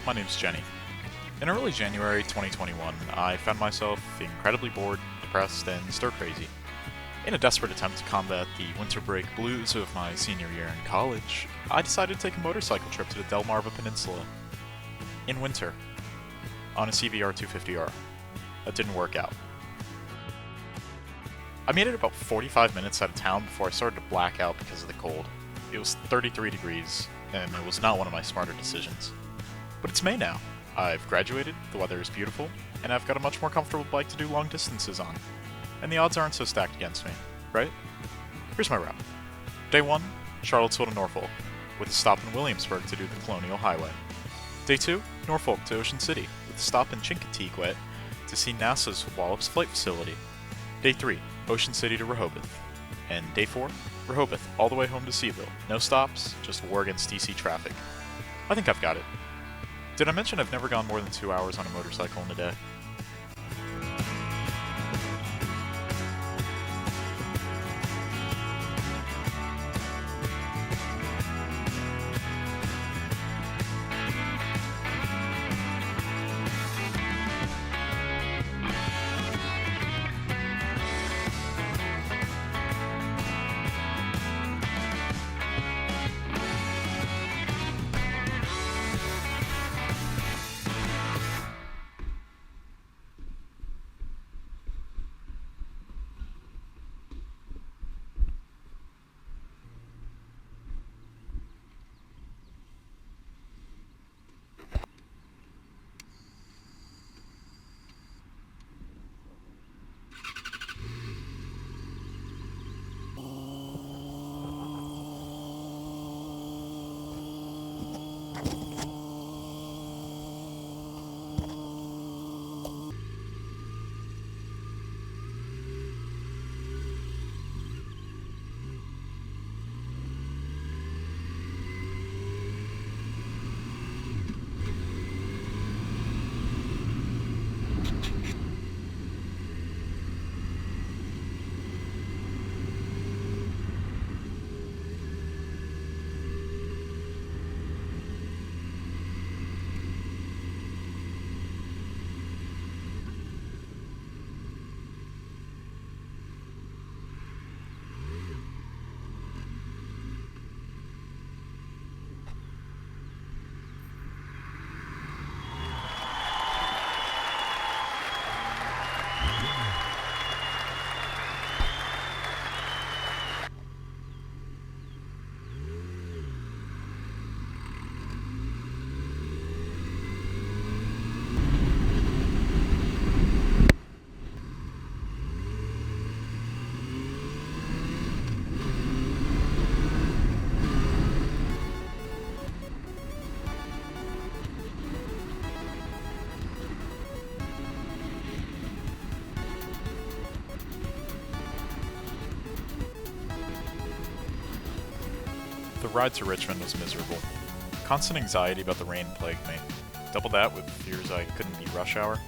my name's Jenny. In early January 2021, I found myself incredibly bored, depressed, and stir-crazy. In a desperate attempt to combat the winter break blues of my senior year in college, I decided to take a motorcycle trip to the Delmarva Peninsula. In winter, on a CVR 250R. That didn't work out. I made it about 45 minutes out of town before I started to black out because of the cold. It was 33 degrees, and it was not one of my smarter decisions. But it's May now. I've graduated, the weather is beautiful, and I've got a much more comfortable bike to do long distances on. And the odds aren't so stacked against me, right? Here's my route. Day 1, Charlottesville to Norfolk, with a stop in Williamsburg to do the Colonial Highway. Day 2, Norfolk to Ocean City, with a stop in Chincoteague to see NASA's Wallops Flight Facility. Day 3, Ocean City to Rehoboth. And Day 4, Rehoboth all the way home to Seville. No stops, just war against DC traffic. I think I've got it. Did I mention I've never gone more than 2 hours on a motorcycle in a day? The ride to Richmond was miserable. Constant anxiety about the rain plagued me. Double that with fears I couldn't beat rush hour.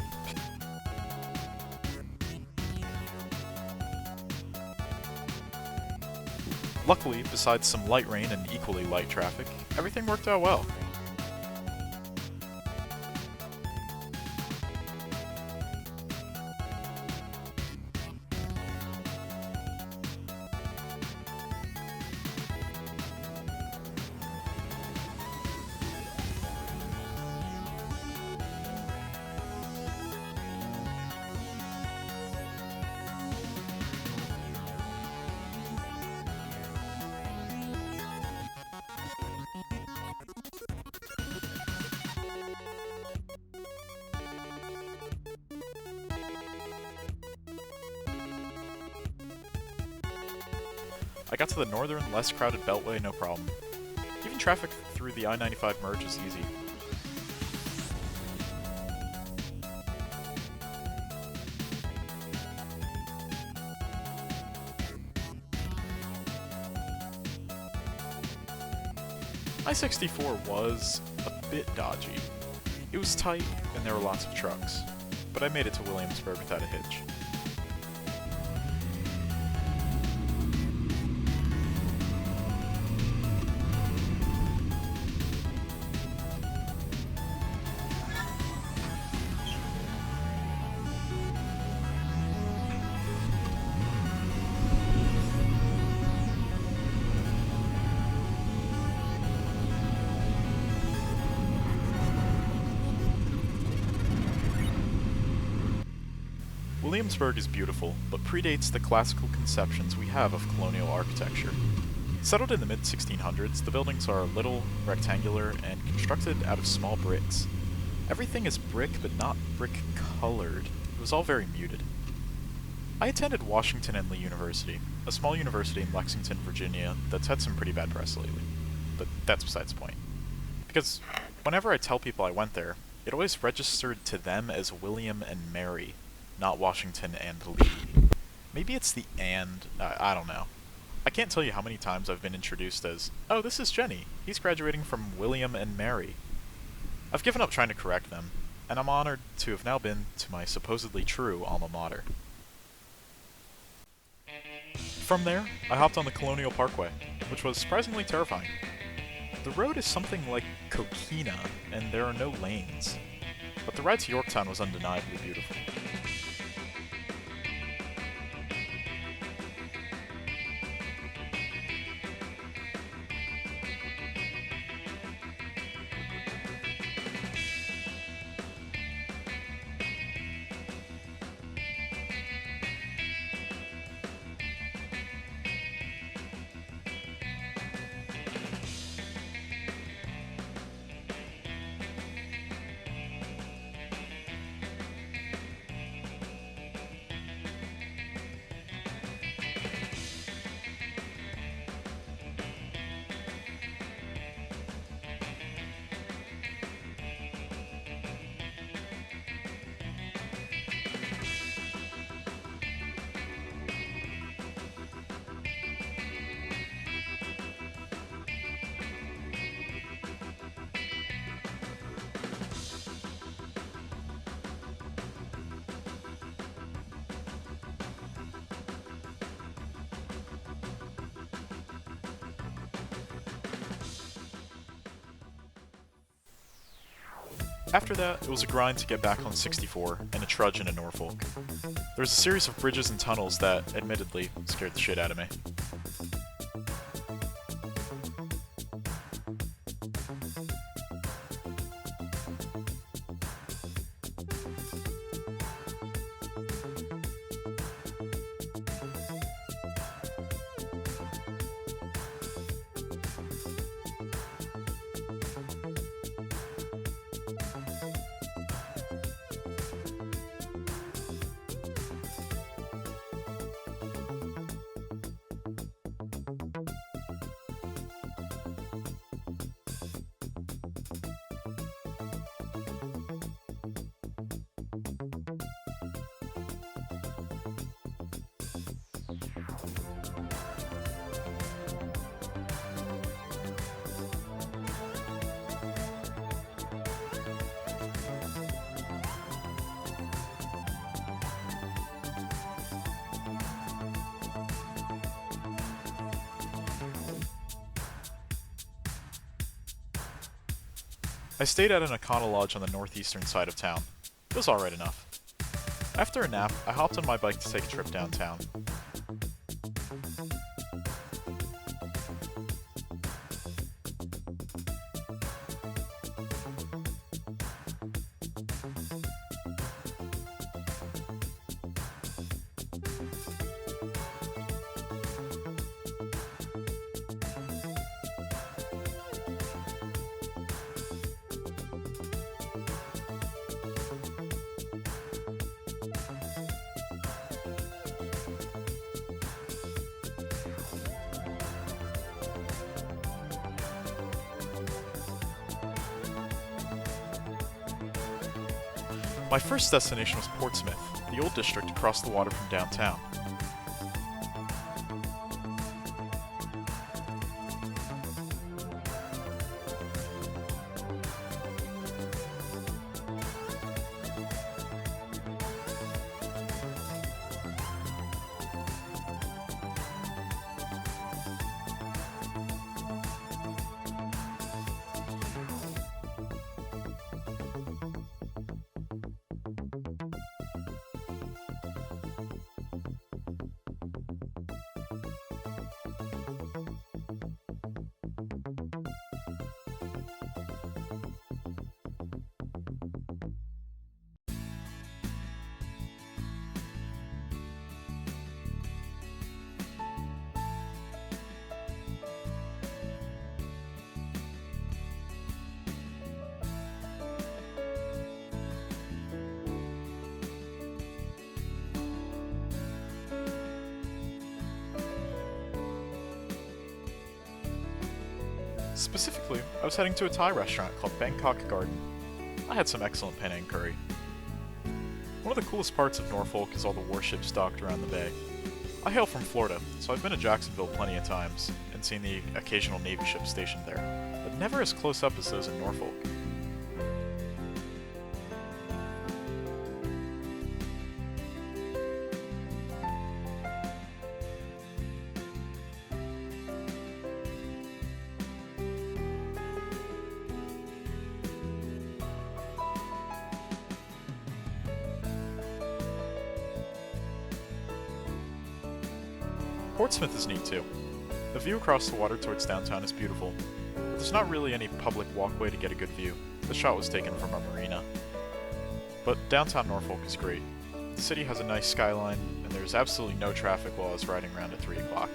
Luckily, besides some light rain and equally light traffic, everything worked out well. I got to the northern, less crowded beltway no problem. Even traffic through the I-95 merge is easy. I-64 was a bit dodgy. It was tight, and there were lots of trucks, but I made it to Williamsburg without a hitch. Williamsburg is beautiful, but predates the classical conceptions we have of colonial architecture. Settled in the mid-1600s, the buildings are little, rectangular, and constructed out of small bricks. Everything is brick, but not brick-colored. It was all very muted. I attended Washington and Lee University, a small university in Lexington, Virginia that's had some pretty bad press lately. But that's besides the point. Because whenever I tell people I went there, it always registered to them as William and Mary, not Washington and Lee. Maybe it's the and, I don't know. I can't tell you how many times I've been introduced as, oh, this is Jenny. He's graduating from William and Mary. I've given up trying to correct them, and I'm honored to have now been to my supposedly true alma mater. From there, I hopped on the Colonial Parkway, which was surprisingly terrifying. The road is something like coquina, and there are no lanes. But the ride to Yorktown was undeniably beautiful. After that, it was a grind to get back on 64 and a trudge into Norfolk. There was a series of bridges and tunnels that, admittedly, scared the shit out of me. I stayed at an Econo Lodge on the northeastern side of town. It was alright enough. After a nap, I hopped on my bike to take a trip downtown. My first destination was Portsmouth, the old district across the water from downtown. Specifically, I was heading to a Thai restaurant called Bangkok Garden. I had some excellent Penang curry. One of the coolest parts of Norfolk is all the warships docked around the bay. I hail from Florida, so I've been to Jacksonville plenty of times and seen the occasional Navy ship stationed there, but never as close up as those in Norfolk. Portsmouth is neat too. The view across the water towards downtown is beautiful, but there's not really any public walkway to get a good view. The shot was taken from a marina. But downtown Norfolk is great. The city has a nice skyline, and there's absolutely no traffic while I was riding around at 3 o'clock.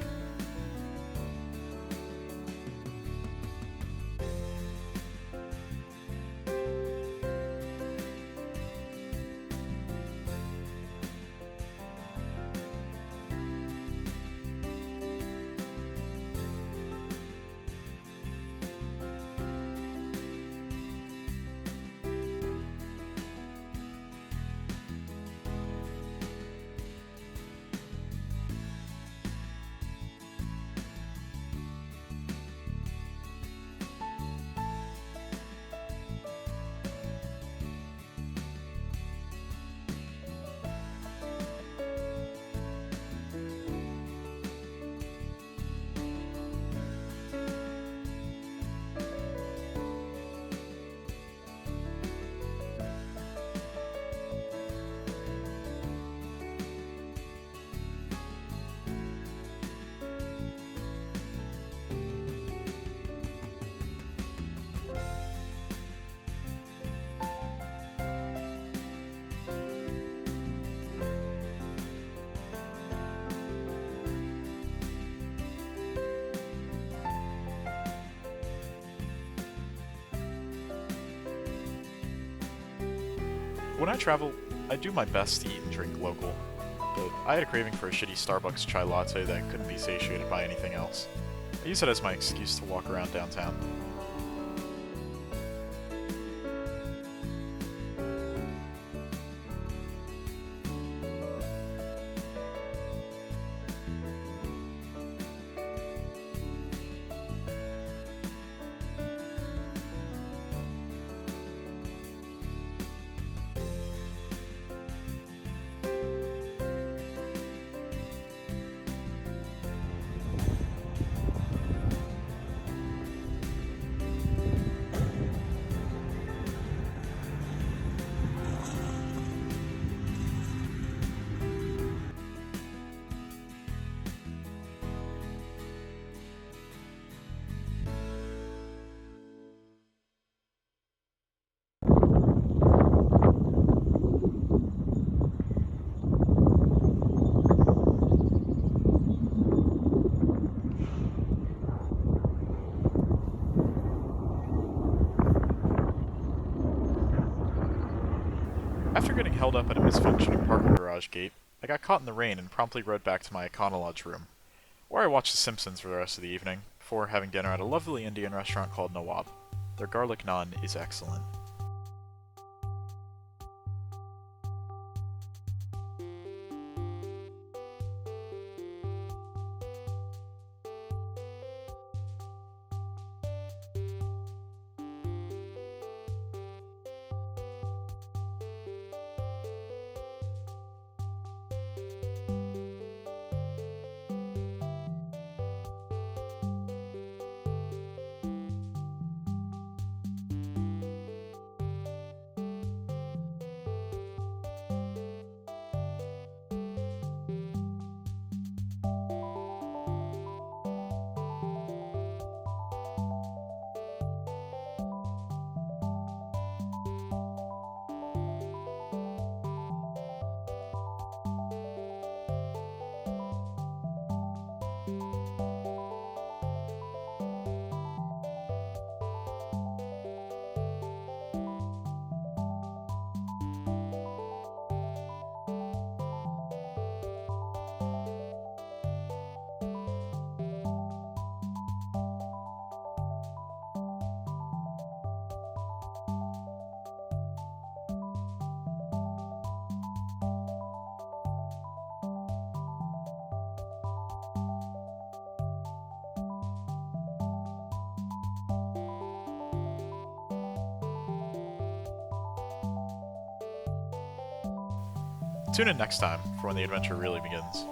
When I travel, I do my best to eat and drink local, but I had a craving for a shitty Starbucks chai latte that couldn't be satiated by anything else. I use it as my excuse to walk around downtown. After getting held up at a misfunctioning parking garage gate, I got caught in the rain and promptly rode back to my Econolodge room, where I watched The Simpsons for the rest of the evening, before having dinner at a lovely Indian restaurant called Nawab. Their garlic naan is excellent. Tune in next time for when the adventure really begins.